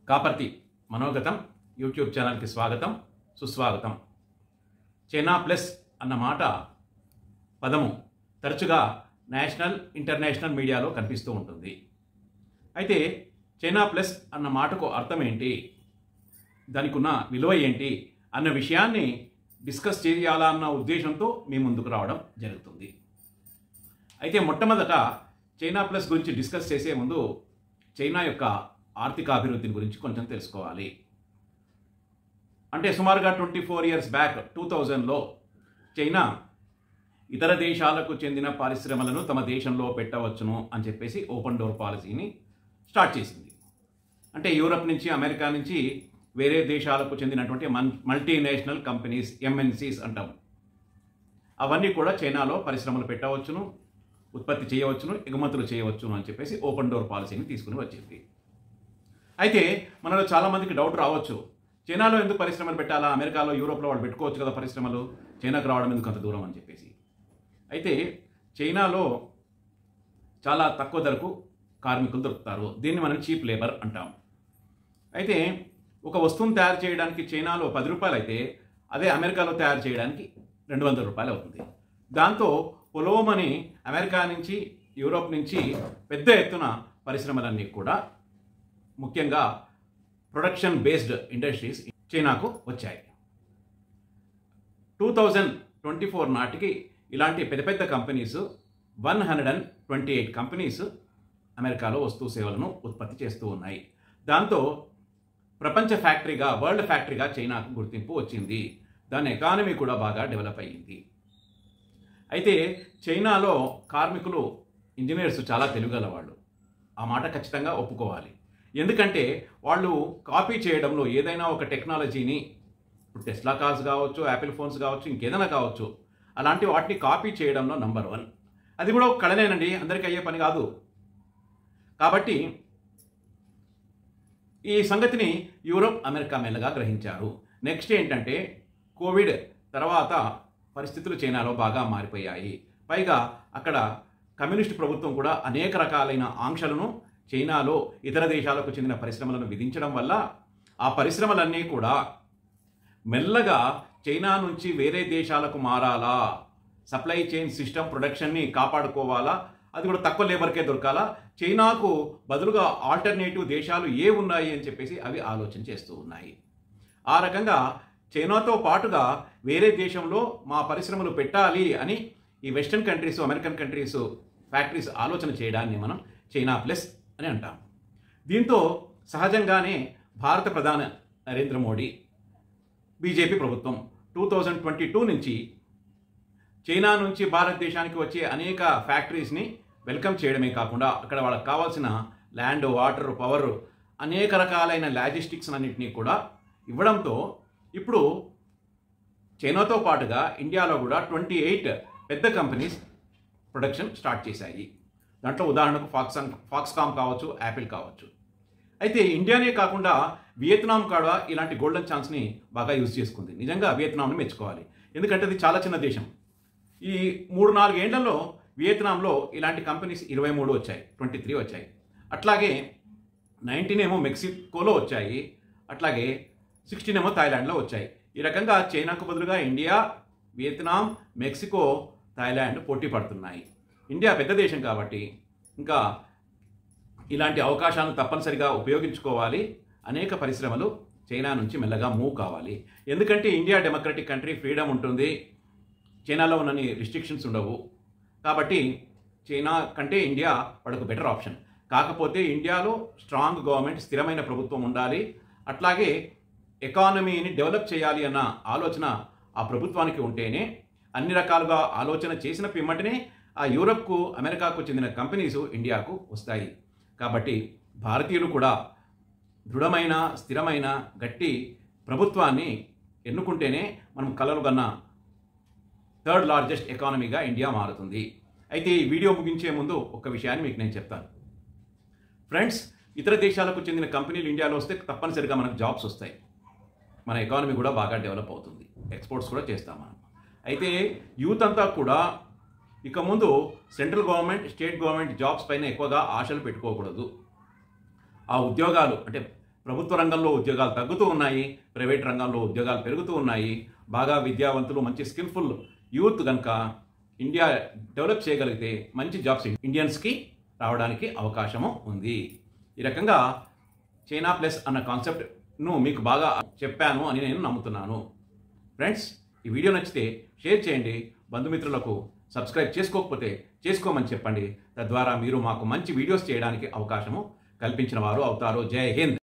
Kaparthi మనోగతం YouTube ఛానల్కి స్వాగతం సుస్వాగతం. చైనా ప్లస్ అన్న మాట పదము తరచుగా నేషనల్ ఇంటర్నేషనల్ మీడియాలో కనిపిస్తూ ఉంటుంది. అయితే చైనా ప్లస్ అన్న మాటకు అర్థం ఏంటి, దానికి ఉన్న విలువ ఏంటి అన్న విషయాన్ని డిస్కస్ చేయాలా అన్న ఉద్దేశంతో మీ ముందుకు రావడం జరుగుతుంది. అయితే మొట్టమొదట చైనా ప్లస్ గురించి డిస్కస్ చేసే ముందు చైనా యొక్క ఆర్థిక అభివృద్ధిని గురించి కొంచెం తెలుసుకోవాలి. అంటే సుమారుగా 24 years బ్యాక్ 2000లో చైనా ఇతర దేశాలకు చెందిన పరిశ్రమలను తమ దేశంలో పెట్టవచ్చును అని చెప్పేసి ఓపెన్ డోర్ పాలసీని స్టార్ట్ చేసింది. అంటే యూరప్ నుంచి, అమెరికా నుంచి వేరే దేశాలకు చెందినటువంటి మల్టీనేషనల్ కంపెనీస్, ఎంఎన్సీస్ అంటాము, అవన్నీ కూడా చైనాలో పరిశ్రమలు పెట్టవచ్చును, ఉత్పత్తి చేయవచ్చును, ఎగుమతులు చేయవచ్చును అని చెప్పేసి ఓపెన్ డోర్ పాలసీని తీసుకుని వచ్చింది. అయితే మనలో చాలామందికి డౌట్ రావచ్చు, చైనాలో ఎందుకు పరిశ్రమలు పెట్టాలా, అమెరికాలో, యూరోప్లో వాళ్ళు పెట్టుకోవచ్చు కదా పరిశ్రమలు, చైనాకు రావడం ఎందుకు అంత దూరం అని చెప్పేసి. అయితే చైనాలో చాలా తక్కువ ధరకు కార్మికులు దొరుకుతారు. దీన్ని మనం చీప్ లేబర్ అంటాం. అయితే ఒక వస్తువును తయారు చేయడానికి చైనాలో 10 రూపాయలు అయితే అదే అమెరికాలో తయారు చేయడానికి 200 రూపాయలు అవుతుంది. దాంతో పొలోమని అమెరికా నుంచి, యూరోప్ నుంచి పెద్ద ఎత్తున పరిశ్రమలన్నీ కూడా, ముఖ్యంగా ప్రొడక్షన్ బేస్డ్ ఇండస్ట్రీస్ చైనాకు వచ్చాయి. 2024 నాటికి ఇలాంటి పెద్ద పెద్ద కంపెనీస్ 128 కంపెనీస్ అమెరికాలో వస్తు సేవలను ఉత్పత్తి చేస్తూ ఉన్నాయి. దాంతో ప్రపంచ ఫ్యాక్టరీగా, వరల్డ్ ఫ్యాక్టరీగా చైనాకు గుర్తింపు వచ్చింది. దాని ఎకానమీ కూడా బాగా డెవలప్ అయ్యింది. అయితే చైనాలో కార్మికులు, ఇంజనీర్స్ చాలా తెలివిగల వాళ్ళు. ఆ మాట ఖచ్చితంగా ఒప్పుకోవాలి. ఎందుకంటే వాళ్ళు కాపీ చేయడంలో ఏదైనా ఒక టెక్నాలజీని, ఇప్పుడు టెస్లా కార్స్ కావచ్చు, యాపిల్ ఫోన్స్ కావచ్చు, ఇంకేదైనా కావచ్చు, అలాంటి వాటిని కాపీ చేయడంలో నంబర్ 1. అది కూడా ఒక కళనేనండి, అందరికీ అయ్యే పని కాదు. కాబట్టి ఈ సంగతిని యూరోప్, అమెరికా మెల్లగా గ్రహించారు. నెక్స్ట్ ఏంటంటే, కోవిడ్ తర్వాత పరిస్థితులు చైనాలో బాగా మారిపోయాయి. పైగా అక్కడ కమ్యూనిస్ట్ ప్రభుత్వం కూడా అనేక రకాలైన ఆంక్షలను చైనాలో ఇతర దేశాలకు చెందిన పరిశ్రమలను విధించడం వల్ల ఆ పరిశ్రమలన్నీ కూడా మెల్లగా చైనా నుంచి వేరే దేశాలకు మారాలా, సప్లై చైన్ సిస్టమ్, ప్రొడక్షన్ని కాపాడుకోవాలా, అది కూడా తక్కువ లేబర్కే దొరకాలా, చైనాకు బదులుగా ఆల్టర్నేటివ్ దేశాలు ఏ ఉన్నాయి అని చెప్పేసి అవి ఆలోచన చేస్తూ ఉన్నాయి. ఆ రకంగా చైనాతో పాటుగా వేరే దేశంలో మా పరిశ్రమలు పెట్టాలి అని ఈ western countries, American countries factories ఆలోచన చేయడాన్ని మనం చైనా ప్లస్ అని అంటాం. దీంతో సహజంగానే భారత ప్రధాని నరేంద్ర మోడీ, బీజేపీ ప్రభుత్వం 2022 నుంచి చైనా నుంచి భారతదేశానికి వచ్చే అనేక ఫ్యాక్టరీస్ని వెల్కమ్ చేయడమే కాకుండా అక్కడ వాళ్ళకి కావాల్సిన ల్యాండ్, వాటర్, పవర్, అనేక రకాలైన లాజిస్టిక్స్ అన్నింటినీ కూడా ఇవ్వడంతో ఇప్పుడు చైనాతో పాటుగా ఇండియాలో కూడా 28 పెద్ద కంపెనీస్ ప్రొడక్షన్ స్టార్ట్ చేశాయి. దాంట్లో ఉదాహరణకు ఫాక్స్కామ్ కావచ్చు, యాపిల్ కావచ్చు. అయితే ఇండియానే కాకుండా వియత్నాం కూడా ఇలాంటి గోల్డెన్ ఛాన్స్ని బాగా యూజ్ చేసుకుంది. నిజంగా వియత్నాంని మెచ్చుకోవాలి. ఎందుకంటే అది చాలా చిన్న దేశం. ఈ 3-4 ఏళ్లలో వియత్నాంలో ఇలాంటి కంపెనీస్ 23 వచ్చాయి, 23 వచ్చాయి. అట్లాగే 19 ఏమో మెక్సికోలో వచ్చాయి, అట్లాగే 16 ఏమో థాయిలాండ్లో వచ్చాయి. ఈ రకంగా చైనాకు బదులుగా ఇండియా, వియత్నాం, మెక్సికో, థాయిలాండ్ పోటీ పడుతున్నాయి. ఇండియా పెద్ద దేశం కాబట్టి ఇంకా ఇలాంటి అవకాశాలను తప్పనిసరిగా ఉపయోగించుకోవాలి. అనేక పరిశ్రమలు చైనా నుంచి మెల్లగా మూవ్ కావాలి. ఎందుకంటే ఇండియా డెమోక్రటిక్ కంట్రీ, ఫ్రీడమ్ ఉంటుంది, చైనాలో ఉన్నన్ని రిస్ట్రిక్షన్స్ ఉండవు. కాబట్టి చైనా కంటే ఇండియా వాళ్ళకు బెటర్ ఆప్షన్. కాకపోతే ఇండియాలో స్ట్రాంగ్ గవర్నమెంట్, స్థిరమైన ప్రభుత్వం ఉండాలి. అట్లాగే ఎకానమీని డెవలప్ చేయాలి అన్న ఆలోచన ఆ ప్రభుత్వానికి ఉంటేనే, అన్ని రకాలుగా ఆలోచన చేసిన పిమ్మటనే ఆ యూరప్కు, అమెరికాకు చెందిన కంపెనీసు ఇండియాకు వస్తాయి. కాబట్టి భారతీయులు కూడా దృఢమైన, స్థిరమైన, గట్టి ప్రభుత్వాన్ని ఎన్నుకుంటేనే మనం కలలు కన్న 3rd లార్జెస్ట్ ఎకానమీగా ఇండియా మారుతుంది. అయితే ఈ వీడియో ముగించే ముందు ఒక విషయాన్ని మీకు నేను చెప్తాను. ఫ్రెండ్స్, ఇతర దేశాలకు చెందిన కంపెనీలు ఇండియాలో వస్తే తప్పనిసరిగా మనకు జాబ్స్ వస్తాయి, మన ఎకానమీ కూడా బాగా డెవలప్ అవుతుంది, ఎక్స్పోర్ట్స్ కూడా చేస్తాం మనం. అయితే యూత్ అంతా కూడా ఇక ముందు central government, state government jobs పైన ఎక్కువగా ఆశలు పెట్టుకోకూడదు. ఆ ఉద్యోగాలు అంటే ప్రభుత్వ రంగంలో ఉద్యోగాలు తగ్గుతూ ఉన్నాయి, ప్రైవేట్ రంగంలో ఉద్యోగాలు పెరుగుతూ ఉన్నాయి. బాగా విద్యావంతులు, మంచి స్కిల్ఫుల్ యూత్ కనుక ఇండియా డెవలప్ చేయగలిగితే మంచి జాబ్స్ ఇండియన్స్కి రావడానికి అవకాశము ఉంది. ఈ రకంగా చైనా ప్లస్ అన్న కాన్సెప్ట్ను మీకు బాగా చెప్పాను అని నేను నమ్ముతున్నాను. ఫ్రెండ్స్, ఈ వీడియో నచ్చితే షేర్ చేయండి, బంధుమిత్రులకు సబ్స్క్రైబ్ చేసుకోకపోతే చేసుకోమని చెప్పండి. తద్వారా మీరు మాకు మంచి వీడియోస్ చేయడానికి అవకాశము కల్పించిన వారు అవుతారు. జై హింద్.